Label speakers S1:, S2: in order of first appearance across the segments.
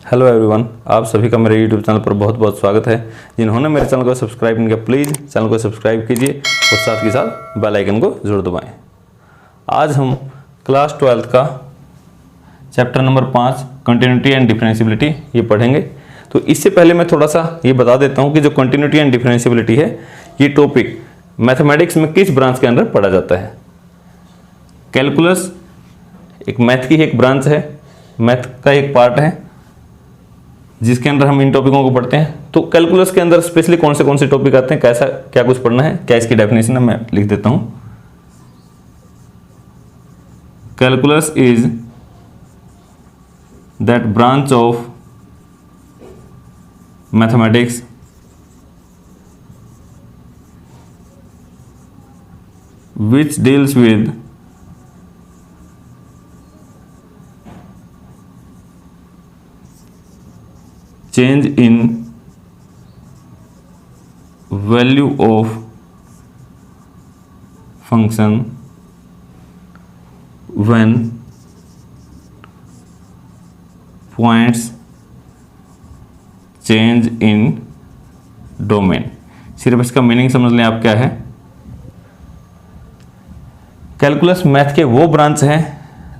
S1: Hello everyone, आप सभी का मेरे यूट्यूब चैनल पर बहुत बहुत स्वागत है। जिन्होंने मेरे चैनल को सब्सक्राइब नहीं किया प्लीज़ चैनल को सब्सक्राइब कीजिए और साथ के साथ बेल आइकन को जरूर दबाएं। आज हम क्लास 12 का chapter number 5 continuity and differentiability ये पढ़ेंगे। तो इससे पहले मैं थोड़ा सा ये बता देता हूँ कि जो कंटिन्यूटी एंड डिफरेंशियबिलिटी है ये टॉपिक मैथमेटिक्स में किस ब्रांच के अंदर पढ़ा जाता है। कैलकुलस एक मैथ की एक ब्रांच है, मैथ का एक पार्ट है जिसके अंदर हम इन टॉपिकों को पढ़ते हैं। तो कैलकुलस के अंदर स्पेशली कौन से टॉपिक आते हैं, कैसा क्या कुछ पढ़ना है, क्या इसकी डेफिनेशन है, मैं लिख देता हूं। Calculus is that branch of mathematics which deals with change in value of function when points change in domain। सिर्फ इसका मीनिंग समझ लें आप क्या है। कैलकुलस मैथ के वो ब्रांच हैं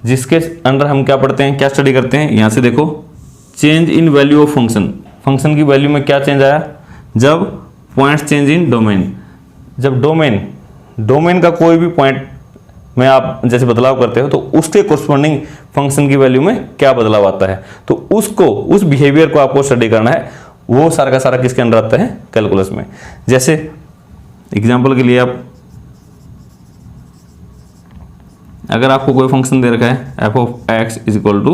S1: जिसके अंदर हम क्या पढ़ते हैं, क्या स्टडी करते हैं। यहां से देखो, change in value of function, function की वैल्यू में क्या चेंज आया जब पॉइंट्स चेंज इन डोमेन। जब डोमेन का कोई भी पॉइंट में आप जैसे बदलाव करते हो तो उसके कोरस्पॉन्डिंग फंक्शन की वैल्यू में क्या बदलाव आता है, तो उस बिहेवियर को आपको स्टडी करना है। वो सारा का सारा किसके अंदर आता है, कैलकुलस में। जैसे एग्जाम्पल के लिए आप अगर आपको कोई फंक्शन दे रखा है f of x is equal to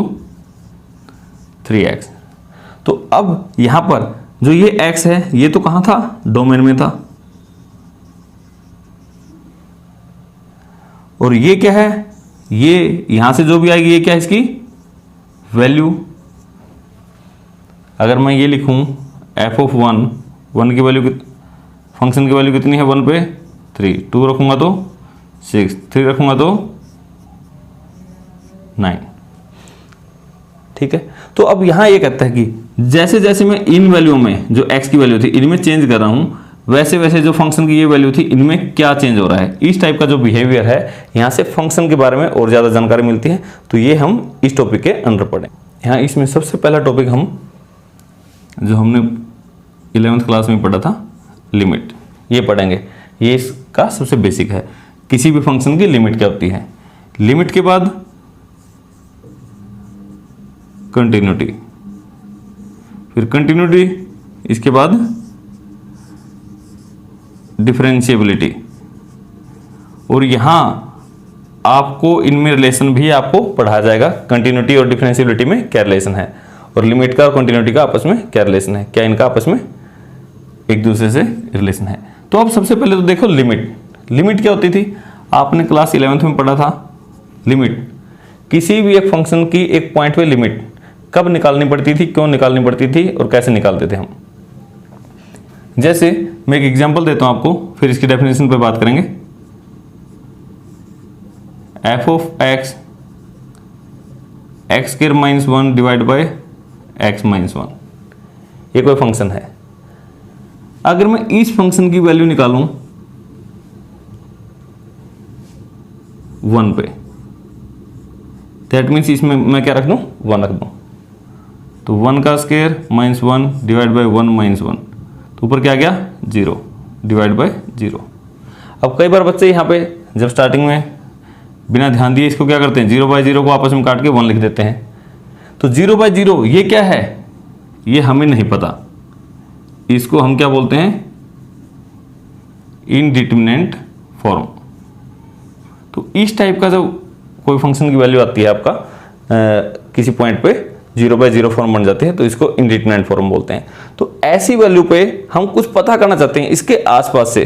S1: 3x, तो अब यहां पर जो ये x है ये तो कहां था, डोमेन में था। और ये क्या है, ये यहां से जो भी आएगी ये क्या है, इसकी वैल्यू। अगर मैं ये लिखूं f ऑफ 1 की वैल्यू, फंक्शन की वैल्यू कितनी है 1 पे 3, 2 रखूंगा तो 6, 3 रखूंगा तो 9। ठीक है, तो अब यहां ये कहता है कि जैसे जैसे मैं इन वैल्यू में जो x की वैल्यू थी इनमें चेंज कर रहा हूं, वैसे वैसे जो फंक्शन की ये वैल्यू थी इनमें क्या चेंज हो रहा है। इस टाइप का जो बिहेवियर है, यहां से फंक्शन के बारे में और ज्यादा जानकारी मिलती है। तो ये हम इस टॉपिक के अंदर पढ़ें। यहां इसमें सबसे पहला टॉपिक हम जो हमने 11th क्लास में पढ़ा था, लिमिट, ये पढ़ेंगे। ये इसका सबसे बेसिक है, किसी भी फंक्शन की लिमिट क्या होती है। लिमिट के बाद कंटिन्यूटी, फिर कंटिन्यूटी, इसके बाद डिफरेंशियबिलिटी। और यहां आपको इनमें रिलेशन भी आपको पढ़ाया जाएगा। कंटिन्यूटी और डिफरेंशियबिलिटी में क्या रिलेशन है, और लिमिट का और कंटिन्यूटी का आपस में क्या रिलेशन है, क्या इनका आपस में एक दूसरे से रिलेशन है। तो अब सबसे पहले तो देखो लिमिट क्या होती थी, आपने क्लास 11th में पढ़ा था। लिमिट किसी भी एक फंक्शन की एक पॉइंट पे लिमिट कब निकालनी पड़ती थी, क्यों निकालनी पड़ती थी और कैसे निकालते थे हम। जैसे मैं एक एग्जांपल देता हूं आपको, फिर इसकी डेफिनेशन पे बात करेंगे। f of x x² -1 divide by x -1, ये कोई फंक्शन है। अगर मैं इस फंक्शन की वैल्यू निकालूं 1 पे, दैट मीन्स इसमें मैं क्या रख दूं, 1 रख दूं। तो 1 का स्क्वायर -1 डिवाइड बाय 1 -1, तो ऊपर क्या गया 0 डिवाइड बाय 0। अब कई बार बच्चे यहाँ पे जब स्टार्टिंग में बिना ध्यान दिए इसको क्या करते हैं, 0/0 को आपस में काट के 1 लिख देते हैं। तो 0/0 ये क्या है, ये हमें नहीं पता। इसको हम क्या बोलते हैं, इनडिटरमिनेट फॉर्म। तो इस टाइप का जब कोई फंक्शन की वैल्यू आती है आपका किसी पॉइंट पे 0/0 फॉर्म बन जाती है, तो इसको इनडिटरमिनेट फॉर्म बोलते हैं। तो ऐसी वैल्यू पे हम कुछ पता करना चाहते हैं इसके आसपास से,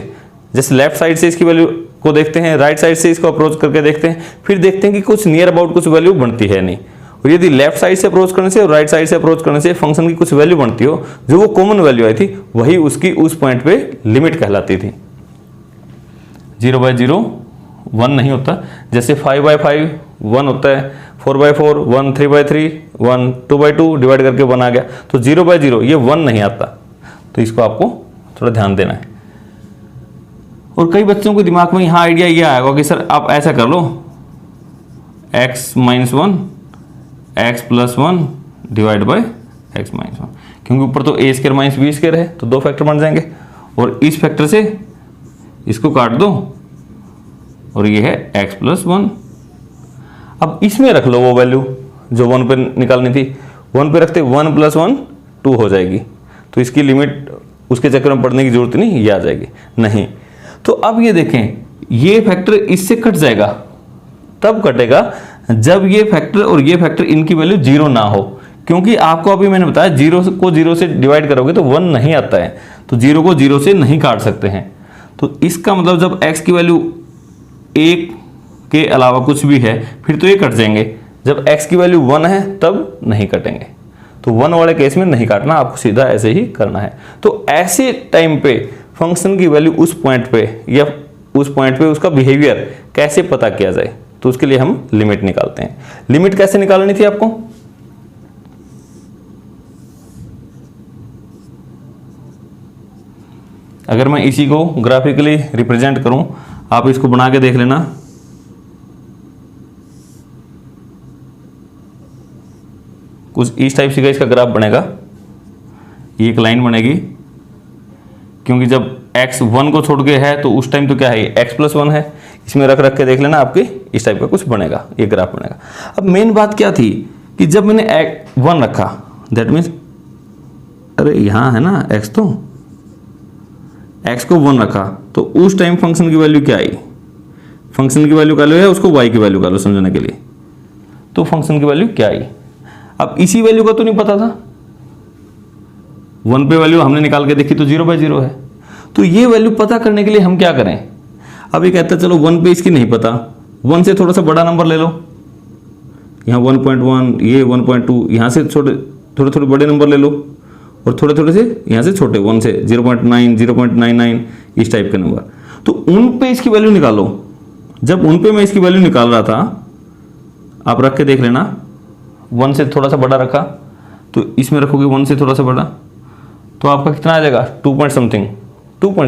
S1: जैसे लेफ्ट साइड से इसकी वैल्यू को देखते हैं, राइट साइड से इसको अप्रोच करके देखते हैं, फिर देखते हैं कि कुछ नियर अबाउट कुछ वैल्यू बनती है नहीं। और यदि लेफ्ट साइड से अप्रोच करने से और राइट साइड से अप्रोच करने से फंक्शन की कुछ वैल्यू बनती हो, जो वो कॉमन वैल्यू आई थी, वही उसकी उस पॉइंट पे लिमिट कहलाती थी। 0/0 1 नहीं होता, जैसे 5/5 1 होता है, 4/4, 1 3/3, 1 2/2 डिवाइड करके 1 आ गया। तो 0/0 ये 1 नहीं आता, तो इसको आपको थोड़ा ध्यान देना है। और कई बच्चों के दिमाग में यहाँ आइडिया ये आएगा कि सर आप ऐसा कर लो, x - 1 x + 1 divide by x - 1, क्योंकि ऊपर तो a² - b² है, तो 2 फैक्टर बन जाएंगे, और इस फैक्टर से इसको काट दो और ये है x + 1। अब इसमें रख लो वो वैल्यू जो 1 पे निकालनी थी, 1 पे रखते 1 + 1 2 हो जाएगी, तो इसकी लिमिट उसके चक्कर में पढ़ने की जरूरत नहीं, ये आ जाएगी नहीं। तो अब ये देखें, ये फैक्टर इससे कट जाएगा, तब कटेगा जब ये फैक्टर और ये फैक्टर इनकी वैल्यू 0 ना हो, क्योंकि आपको अभी मैंने बताया 0 को 0 से डिवाइड करोगे तो 1 नहीं आता है, तो 0 को 0 से नहीं काट सकते हैं। तो इसका मतलब जब x की वैल्यू 1 के अलावा कुछ भी है फिर तो ये कट जाएंगे, जब x की वैल्यू 1 है तब नहीं कटेंगे। तो 1 वाले केस में नहीं काटना, आपको सीधा ऐसे ही करना है। तो ऐसे टाइम पे फंक्शन की वैल्यू उस पॉइंट पे या उस पॉइंट पे उसका बिहेवियर कैसे पता किया जाए, तो उसके लिए हम लिमिट निकालते हैं। लिमिट कैसे निकालनी थी आपको, अगर मैं इसी को ग्राफिकली रिप्रेजेंट करूं, आप इसको बना के देख लेना। कुछ इस टाइप से का इसका ग्राफ बनेगा, ये एक लाइन बनेगी, क्योंकि जब x 1 को छोड़ के है तो उस टाइम तो क्या है, x + 1 है, इसमें रख रख के देख लेना, आपके इस टाइप का कुछ बनेगा, ये ग्राफ बनेगा। अब मेन बात क्या थी कि जब मैंने 1 रखा, दैट मीन्स अरे यहाँ है ना x, तो x को 1 रखा तो उस टाइम फंक्शन की वैल्यू क्या आई, फंक्शन की वैल्यू का लो या उसको y की वैल्यू का लो समझने के लिए, तो फंक्शन की वैल्यू क्या आई। अब इसी वैल्यू का तो नहीं पता था, 1 पे वैल्यू हमने निकाल के देखी तो 0/0 है, तो ये वैल्यू पता करने के लिए हम क्या करें। अब ये कहता है चलो 1 पे इसकी नहीं पता, 1 से थोड़ा सा बड़ा नंबर ले लो, यहाँ 1.1, ये 1.2, यहाँ से थोड़े थोड़े बड़े नंबर ले लो, और थोड़े थोड़े से यहाँ से छोटे 1 से 0.9, 0.99 इस टाइप के नंबर, तो उन पे इसकी वैल्यू निकालो। जब उन पे मैं इसकी वैल्यू निकाल रहा था, आप रख के देख लेना, 1 से थोड़ा सा बड़ा रखा तो इसमें रखोगे 1 से थोड़ा सा बड़ा, तो आपका कितना आ जाएगा 2 पॉइंट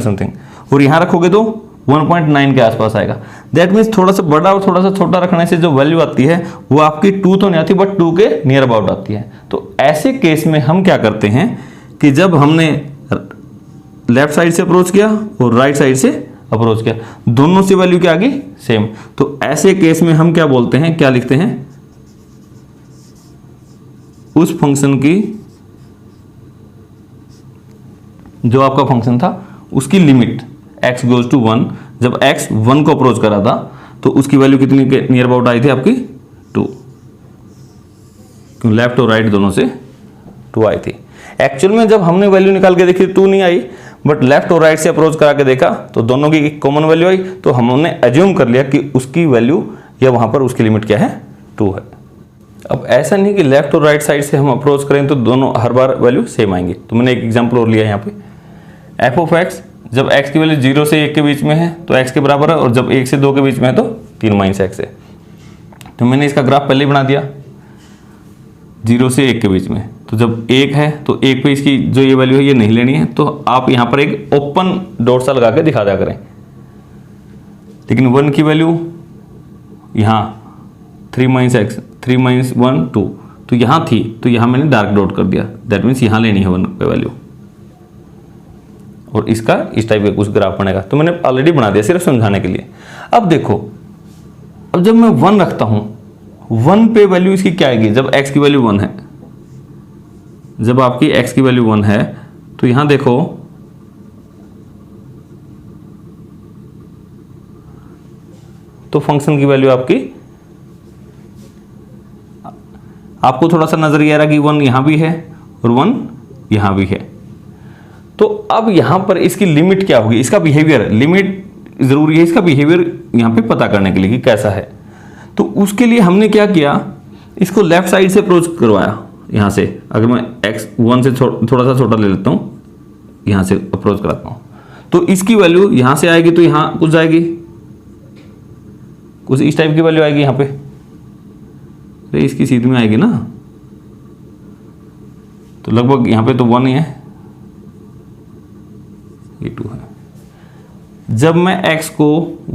S1: समथिंग, और यहाँ रखोगे तो 1.9 के आसपास आएगा। दैट मीन्स थोड़ा सा बड़ा और थोड़ा सा छोटा रखने से जो वैल्यू आती है वो आपकी 2 तो नहीं आती, बट 2 के नियर अबाउट आती है। तो ऐसे केस में हम क्या करते हैं कि जब हमने लेफ्ट साइड से अप्रोच किया और राइट साइड से अप्रोच किया, दोनों से वैल्यू क्या आ गई, सेम, तो ऐसे केस में हम क्या बोलते हैं, क्या लिखते हैं, उस फंक्शन की, जो आपका फंक्शन था उसकी लिमिट x गोज टू 1, जब x 1 को अप्रोच करा था तो उसकी वैल्यू कितनी के नियर अबाउट आई थी आपकी 2, क्यों लेफ्ट और राइट दोनों से 2 आई थी। एक्चुअल में जब हमने वैल्यू निकाल के देखी 2 नहीं आई, बट लेफ्ट और राइट से अप्रोच करा के देखा तो दोनों की कॉमन वैल्यू आई, तो हमने एज्यूम कर लिया कि उसकी वैल्यू या वहां पर उसकी लिमिट क्या है, 2 है। अब ऐसा नहीं कि लेफ्ट और राइट साइड से हम अप्रोच करें तो दोनों हर बार वैल्यू सेम आएंगी। तो मैंने एक एग्जांपल और लिया है यहाँ पे, f(x) जब x की वैल्यू 0 से 1 के बीच में है तो x के बराबर है, और जब 1 से 2 के बीच में है तो 3 - x है। तो मैंने इसका ग्राफ पहले ही बना दिया, 0 से 1 के बीच में, तो जब 1 है तो 1 पे इसकी जो ये वैल्यू है ये नहीं लेनी है, तो आप यहाँ पर एक ओपन डॉट सा लगा के दिखा दिया करें। लेकिन 1 की वैल्यू यहाँ 3 - x, 3 - 1 2, तो यहाँ थी, तो यहाँ मैंने डार्क डॉट कर दिया, दैट मीन्स यहाँ लेनी है 1 पे वैल्यू, और इसका इस टाइप का कुछ ग्राफ बनेगा। तो मैंने ऑलरेडी बना दिया सिर्फ समझाने के लिए। अब देखो, अब जब मैं 1 रखता हूं, 1 पे वैल्यू इसकी क्या आएगी, जब x की वैल्यू 1 है, जब आपकी x की वैल्यू 1 है तो यहां देखो तो फंक्शन की वैल्यू आपको थोड़ा सा नजर आ रहा कि 1 यहां भी है और 1 यहां भी है। तो अब यहां पर इसकी लिमिट क्या होगी, इसका बिहेवियर, लिमिट जरूरी है इसका बिहेवियर यहां पे पता करने के लिए कि कैसा है। तो उसके लिए हमने क्या किया, इसको लेफ्ट साइड से अप्रोच करवाया। यहां से अगर मैं x 1 से थोड़ा सा छोटा ले लेता हूं, यहां से अप्रोच कराता हूं, तो इसकी वैल्यू यहां से आएगी तो यहां कुछ जाएगी, कुछ इस टाइप की वैल्यू आएगी यहां पे, अरे इसकी सीध में आएगी ना, तो लगभग यहाँ पे तो 1 ही है, ये 2 है। जब मैं x को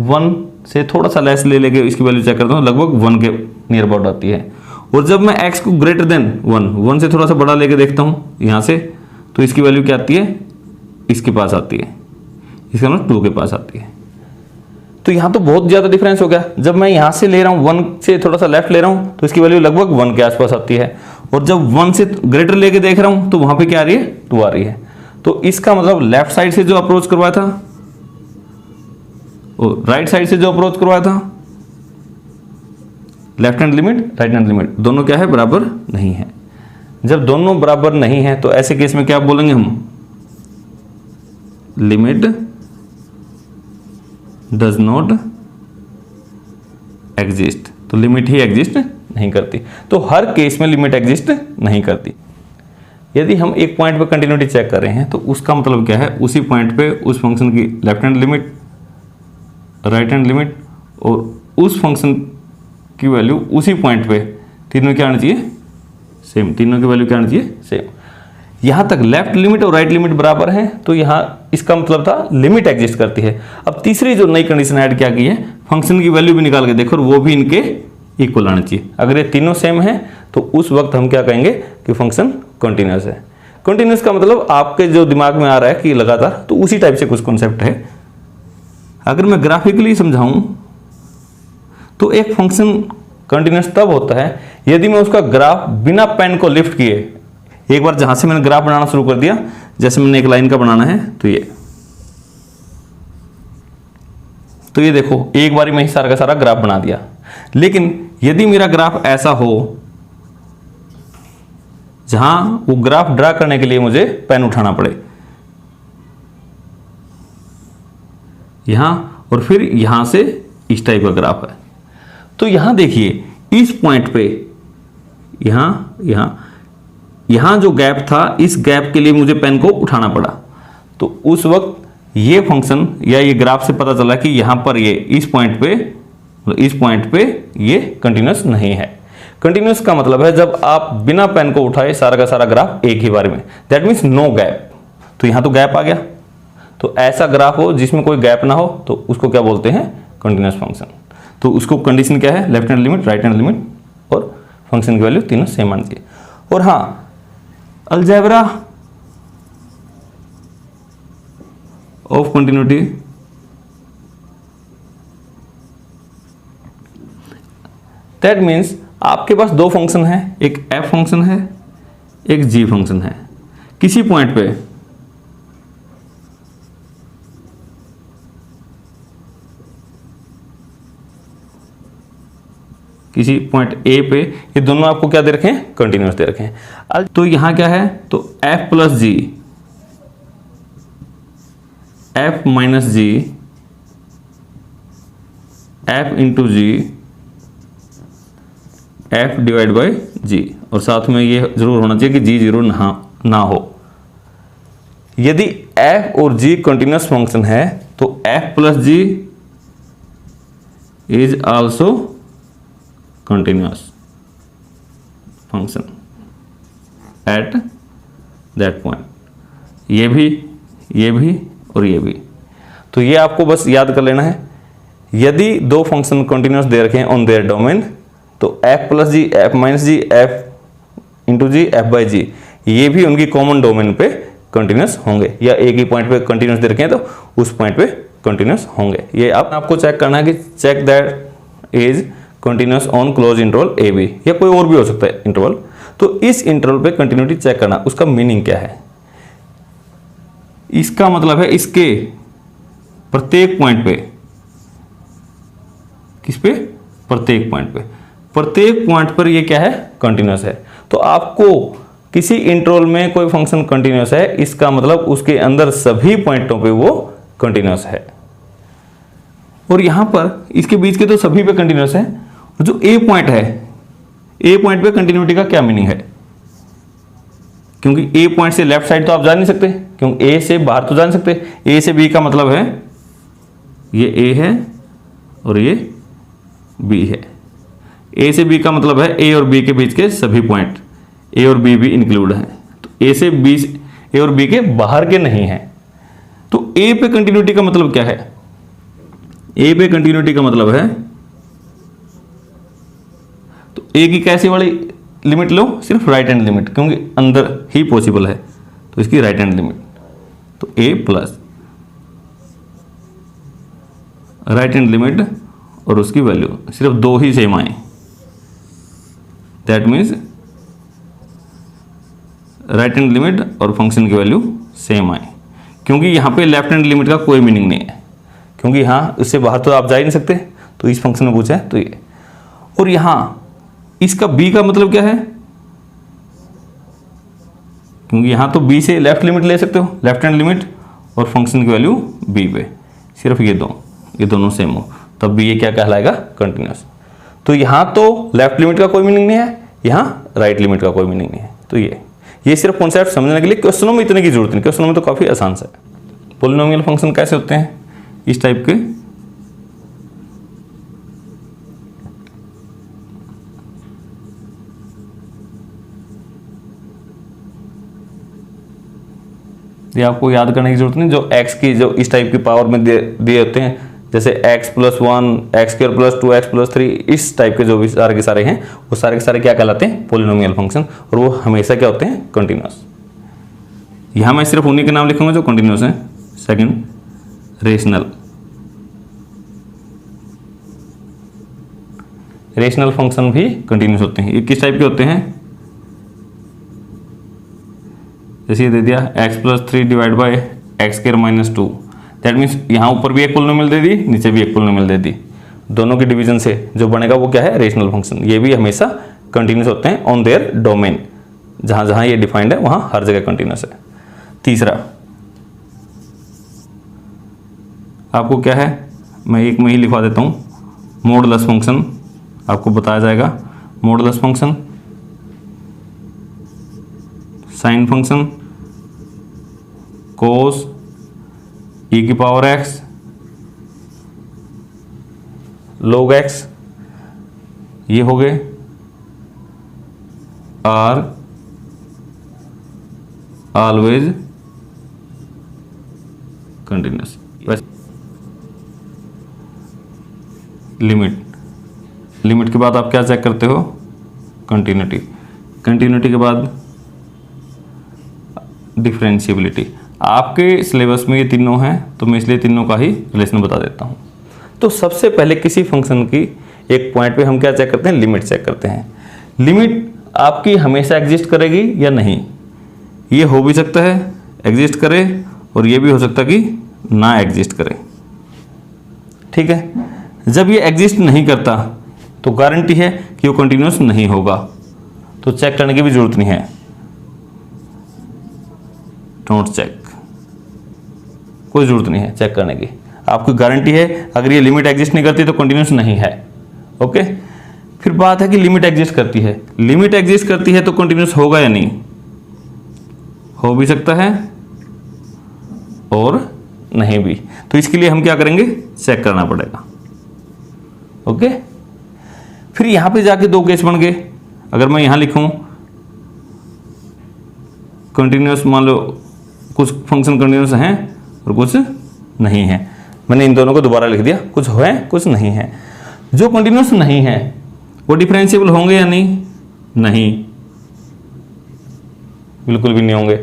S1: 1 से थोड़ा सा लेस ले लेके इसकी वैल्यू चेक करता हूँ, लगभग 1 के नियर अबाउट आती है। और जब मैं x को ग्रेटर देन 1 से थोड़ा सा बड़ा लेके देखता हूँ यहाँ से, तो इसकी वैल्यू क्या आती है, इसके पास आती है, इसका मतलब 2 के पास आती है। तो यहाँ तो बहुत ज़्यादा डिफरेंस हो गया। जब मैं यहाँ से ले रहा हूँ 1 से थोड़ा सा लेफ्ट ले रहा हूँ तो इसकी वैल्यू लगभग 1 के आसपास आती है, और जब 1 से ग्रेटर लेके देख रहा हूँ तो वहाँ पे क्या आ रही है, 2 आ रही है। तो इसका मतलब लेफ्ट साइड से जो अप्रोच करवाया था और राइट साइड से जो अप्रोच करवाया था, left hand limit right hand limit दोनों क्या है, बराबर नहीं है। जब दोनों बराबर नहीं है तो ऐसे केस में क्या बोलेंगे हम, लिमिट डज नॉट एग्जिस्ट। तो लिमिट ही एग्जिस्ट नहीं करती। तो हर केस में लिमिट एग्जिस्ट नहीं करती। यदि हम एक पॉइंट पे कंटिन्यूटी चेक कर रहे हैं तो उसका मतलब क्या है, उसी पॉइंट पे उस फंक्शन की left hand limit right hand limit और उस फंक्शन की वैल्यू उसी पॉइंट पे तीनों क्या आना चाहिए, सेम। तीनों की वैल्यू क्या आना चाहिए, सेम। यहाँ तक लेफ्ट लिमिट और राइट लिमिट बराबर हैं, तो यहाँ इसका मतलब था लिमिट एग्जिस्ट करती है। अब तीसरी जो नई कंडीशन ऐड क्या की है, फंक्शन की वैल्यू भी निकाल के देखो और वो भी इनके इक्वल आना चाहिए। अगर ये तीनों सेम है तो उस वक्त हम क्या कहेंगे कि फंक्शन कंटिन्यूअस है। कंटिन्यूअस का मतलब आपके जो दिमाग में आ रहा है कि लगातार, तो उसी टाइप से कुछ कॉन्सेप्ट है। अगर मैं ग्राफिकली समझाऊं तो एक फंक्शन कंटिन्यूअस तब होता है यदि मैं उसका ग्राफ बिना पेन को लिफ्ट किए, एक बार जहां से मैंने ग्राफ बनाना शुरू कर दिया, जैसे मैंने एक लाइन का बनाना है तो ये देखो एक बारी में ही सारा का सारा ग्राफ बना दिया। लेकिन यदि मेरा ग्राफ ऐसा हो जहां वो ग्राफ ड्रा करने के लिए मुझे पेन उठाना पड़े, यहां और फिर यहां से इस टाइप का ग्राफ है, तो यहां देखिए इस पॉइंट पे यहां जो गैप था, इस गैप के लिए मुझे पेन को उठाना पड़ा। तो उस वक्त ये फंक्शन या ये ग्राफ से पता चला कि यहां पर ये इस पॉइंट पे ये कंटिन्यूअस नहीं है। कंटिन्यूअस का मतलब है जब आप बिना पेन को उठाए सारा का सारा ग्राफ एक ही बार में, दैट मीन्स नो गैप। तो यहां तो गैप आ गया, तो ऐसा ग्राफ हो जिसमें कोई गैप ना हो तो उसको क्या बोलते हैं, कंटिन्यूअस फंक्शन। तो उसको कंडीशन क्या है, left hand limit right hand limit और फंक्शन की वैल्यू तीनों सेम आनी चाहिए। और हाँ, algebra of continuity that means आपके पास दो फंक्शन है, एक f फंक्शन है एक g फंक्शन है। किसी पॉइंट पे किसी पॉइंट A पे ये दोनों आपको क्या दे रखे हैं, कंटिन्यूअस दे रखे हैं। तो यहां क्या है, तो f plus g f minus g f into g f divide by g, और साथ में ये जरूर होना चाहिए कि g जरूर ना हो। यदि f और g कंटिन्यूअस फंक्शन है तो f plus G is also continuous function at that point. ये भी और ये भी। तो ये आपको बस याद कर लेना है, यदि दो फंक्शन कंटिन्यूअस दे रखे हैं ऑन देयर डोमेन तो f plus g f minus g f into g f by g ये भी उनकी कॉमन डोमेन पे कंटिन्यूअस होंगे, या एक ही पॉइंट पे कंटिन्यूअस दे रखे हैं तो उस पॉइंट पे कंटिन्यूअस होंगे। ये आपको चेक करना है कि check that is continuous on closed interval A B, या कोई और भी हो सकता है इंटरवल। तो इस इंटरवल पे कंटिन्यूटी चेक करना, उसका मीनिंग क्या है, इसका मतलब है इसके प्रत्येक पॉइंट पे, किस पे, प्रत्येक पॉइंट पर ये क्या है, कंटिन्यूअस है। तो आपको किसी इंटरवल में कोई फंक्शन कंटिन्यूअस है, इसका मतलब उसके अंदर सभी पॉइंटों पे वो कंटिन्यूअस है। और यहां पर इसके बीच के तो सभी पे कंटिन्यूअस है। और जो ए पॉइंट है, ए पॉइंट पे कंटिन्यूटी का क्या मीनिंग है, क्योंकि ए पॉइंट से लेफ्ट साइड तो आप जा नहीं सकते, क्योंकि ए से बाहर तो जा नहीं सकते। ए से बी का मतलब है ये ए है और ये बी है। ए से बी का मतलब है ए और बी के बीच के सभी पॉइंट, ए और बी भी इंक्लूड हैं। तो ए से बी, ए और बी के बाहर के नहीं हैं। तो ए पे कंटिन्यूटी का मतलब क्या है? ए पे कंटिन्यूटी का मतलब है, तो ए की कैसी वाली लिमिट लो? सिर्फ राइट हैंड लिमिट, क्योंकि अंदर ही पॉसिबल है, तो इसकी राइट हैंड लिमिट। तो ए प्लस राइट हैंड लिमिट और उसकी वैल्यू सिर्फ दो ही सेम आए, that means right hand limit और फंक्शन की वैल्यू सेम आए, क्योंकि यहाँ पे लेफ्ट हैंड लिमिट का कोई मीनिंग नहीं है, क्योंकि यहाँ इससे बाहर तो आप जा ही नहीं सकते। तो इस फंक्शन में पूछा है तो ये, और यहाँ इसका b का मतलब क्या है? क्योंकि यहाँ तो b से लेफ्ट लिमिट ले सकते हो, लेफ्ट हैंड लिमिट और फंक्शन की वैल्यू b पे, सिर्फ ये दोनों सेम हो, तब भी ये क्या कहलाएगा? कंटिन्यूस। तो यहाँ तो लेफ्ट लिमिट का कोई मीनिंग नहीं है, यहाँ राइट लिमिट का कोई मीनिंग नहीं है। तो ये सिर्फ कॉन्सेप्ट समझने के लिए, क्वेश्चनों में इतने की जरूरत नहीं, क्वेश्चनों में तो काफ़ी आसान सा है। पॉलिनोमियल फंक्शन कैसे होते हैं? इस टाइप के, ये आपको याद करने की जरूरत नहीं। जो x की जो इस टाइप की पावर में दिए होते हैं, जैसे x+1, x² + 2x+3, इस टाइप के जो भी सारे के सारे हैं, वो सारे के सारे क्या कहलाते हैं? पॉलिनोमियल फंक्शन, और वो हमेशा क्या होते हैं? कंटिन्यूस। यहाँ मैं सिर्फ उन्हीं के नाम लिखूंगा जो कंटिन्यूस हैं। सेकंड, रेशनल फंक्शन भी कंटिन्यूस होते हैं। ये किस टाइप के होते हैं? जैसे ये दे दिया x+3 / x² - 2, दैट मीन्स यहाँ ऊपर भी एक पॉलिनोमियल दे दी, नीचे भी एक पॉलिनोमियल दे दी, दोनों के डिवीजन से जो बनेगा वो क्या है? Rational function. ये भी हमेशा कंटिन्यूस होते हैं ऑन देयर डोमेन, जहाँ जहाँ ये डिफाइंड है वहाँ हर जगह कंटिन्यूस है। तीसरा आपको क्या है, मैं एक में ही लिखवा देता हूँ, मॉडुलस फंक्शन आपको बताया जाएगा। मॉडुलस फंक्शन, साइन फंक्शन, कोस e⁻x, log x, ये हो गए, आर ऑलवेज कंटिन्यूस। लिमिट के बाद आप क्या चेक करते हो? कंटिन्यूटी। कंटिन्यूटी के बाद डिफरेंशिएबिलिटी। आपके सिलेबस में ये तीनों हैं, तो मैं इसलिए तीनों का ही रिलेशन बता देता हूँ। तो सबसे पहले किसी फंक्शन की एक पॉइंट पे हम क्या चेक करते हैं? लिमिट चेक करते हैं। लिमिट आपकी हमेशा एग्जिस्ट करेगी या नहीं? ये हो भी सकता है एग्जिस्ट करे, और ये भी हो सकता है कि ना एग्जिस्ट करे। ठीक है, जब ये एग्जिस्ट नहीं करता तो गारंटी है कि वो कंटिन्यूस नहीं होगा, तो चेक करने की भी जरूरत नहीं है, डोंट चेक, कोई जरूरत नहीं है चेक करने की। आपको गारंटी है अगर ये लिमिट एग्जिस्ट नहीं करती तो कंटिन्यूस नहीं है। ओके, फिर बात है कि लिमिट एग्जिस्ट करती है। लिमिट एग्जिस्ट करती है तो कंटिन्यूस होगा या नहीं? हो भी सकता है और नहीं भी। तो इसके लिए हम क्या करेंगे? चेक करना पड़ेगा। ओके, फिर यहां पे जाके दो केस बन गए। अगर मैं यहां लिखूं कंटिन्यूस, मान लो कुछ फंक्शन कंटिन्यूस हैं और कुछ नहीं है, मैंने इन दोनों को दोबारा लिख दिया, कुछ है कुछ नहीं है। जो कंटिन्यूस नहीं है वो डिफरेंशिएबल होंगे या नहीं? नहीं, बिल्कुल भी नहीं होंगे।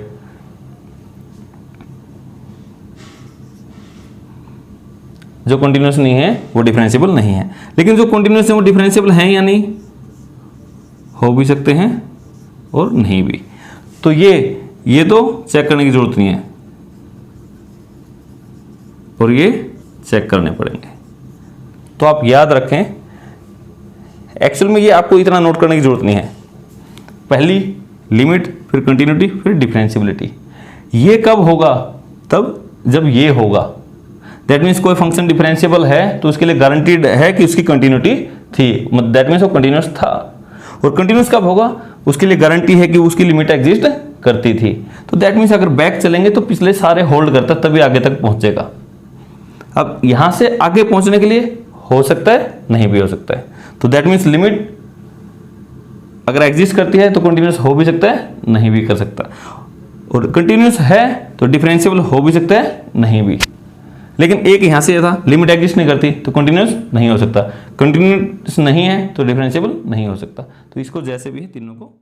S1: जो कंटिन्यूस नहीं है वो डिफरेंशिएबल नहीं है। लेकिन जो कंटिन्यूस है वो डिफरेंशिएबल हैं या नहीं? हो भी सकते हैं और नहीं भी। तो ये तो चेक करने की जरूरत नहीं है, और ये चेक करने पड़ेंगे। तो आप याद रखें, एक्चुअल में ये आपको इतना नोट करने की जरूरत नहीं है। पहली लिमिट, फिर कंटिन्यूटी, फिर डिफरेंशिएबिलिटी। ये कब होगा? तब जब ये होगा। दैट मीन्स कोई फंक्शन डिफरेंशिएबल है तो उसके लिए गारंटीड है कि उसकी कंटिन्यूटी थी, दैट मीन्स वो कंटिन्यूस था। और कंटिन्यूस कब होगा? उसके लिए गारंटी है कि उसकी लिमिट एग्जिस्ट करती थी। तो दैट मीन्स अगर बैक चलेंगे तो पिछले सारे होल्ड करता तभी आगे तक पहुंचेगा। अब यहां से आगे पहुंचने के लिए हो सकता है, नहीं भी हो सकता है। तो दैट मीन्स लिमिट अगर एग्जिस्ट करती है तो कंटिन्यूस हो भी सकता है, नहीं भी कर सकता, और कंटिन्यूस है तो डिफरेंशिएबल हो भी सकता है, नहीं भी। लेकिन एक यहाँ से था, लिमिट एग्जिस्ट नहीं करती तो कंटिन्यूस नहीं हो सकता, कंटिन्यूस नहीं है तो डिफरेंशिएबल नहीं हो सकता। तो इसको जैसे भी है तीनों को